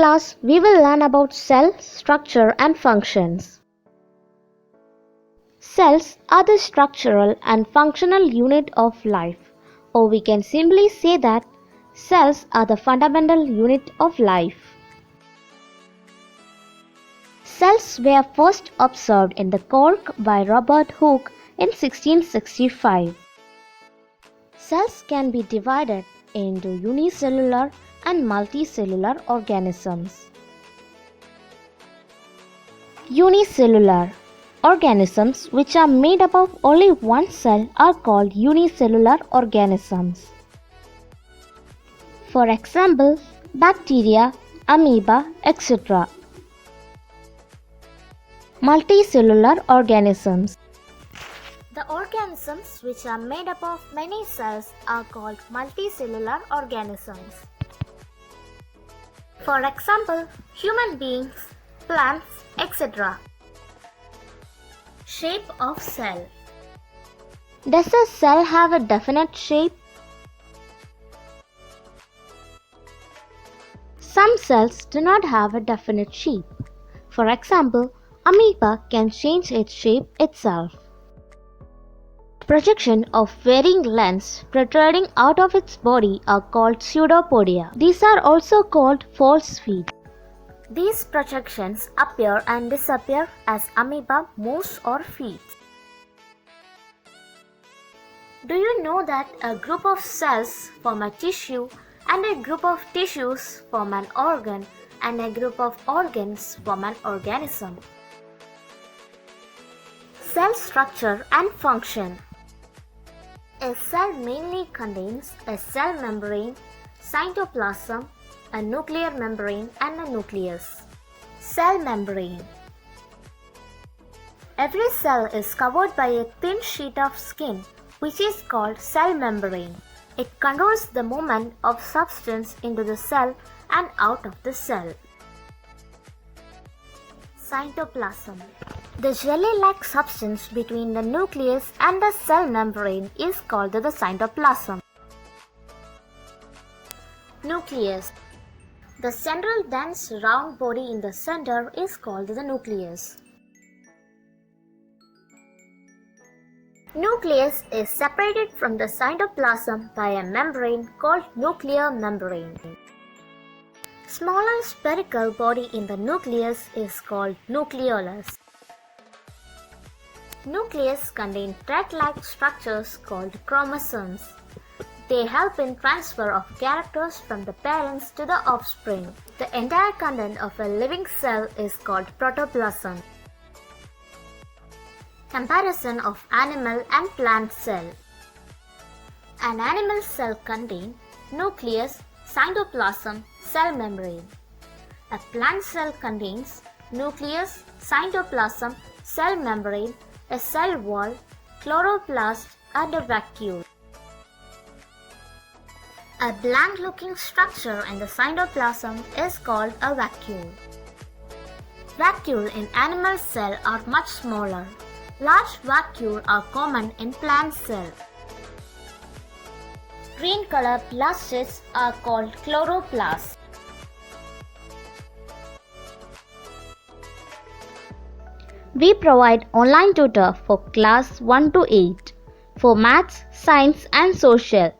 class, we will learn about cell structure and functions. Cells are the structural and functional unit of life, or we can simply say that cells are the fundamental unit of life. Cells were first observed in the cork by Robert Hooke in 1665. Cells can be divided into unicellular and multicellular organisms. Unicellular organisms which are made up of only one cell are called unicellular organisms. For example, bacteria, amoeba, etc. Multicellular organisms. The organisms which are made up of many cells are called multicellular organisms. For example, human beings, plants, etc. Shape of cell. Does a cell have a definite shape? Some cells do not have a definite shape. For example, amoeba can change its shape itself. Projection of varying lengths protruding out of its body are called pseudopodia. These are also called false feet. These projections appear and disappear as amoeba moves or feeds. Do you know that a group of cells form a tissue, and a group of tissues form an organ, and a group of organs form an organism? Cell structure and function. A cell mainly contains a cell membrane, cytoplasm, a nuclear membrane and a nucleus. Cell membrane. Every cell is covered by a thin sheet of skin which is called cell membrane. It controls the movement of substance into the cell and out of the cell. Cytoplasm. The jelly-like substance between the nucleus and the cell membrane is called the cytoplasm. Nucleus. The central dense round body in the center is called the nucleus. Nucleus is separated from the cytoplasm by a membrane called nuclear membrane. Smaller spherical body in the nucleus is called nucleolus. Nucleus contain thread-like structures called chromosomes. They help in transfer of characters from the parents to the offspring. The entire content of a living cell is called protoplasm. Comparison of animal and plant cell. An animal cell contains nucleus, cytoplasm, cell membrane. A plant cell contains nucleus, cytoplasm, cell membrane, a cell wall, chloroplast and a vacuole. A blank-looking structure in the cytoplasm is called a vacuole. Vacuole in animal cell are much smaller. Large vacuole are common in plant cell. Green color blasts are called chloroplasts. We provide online tutor for class 1 to 8 for maths, science and social.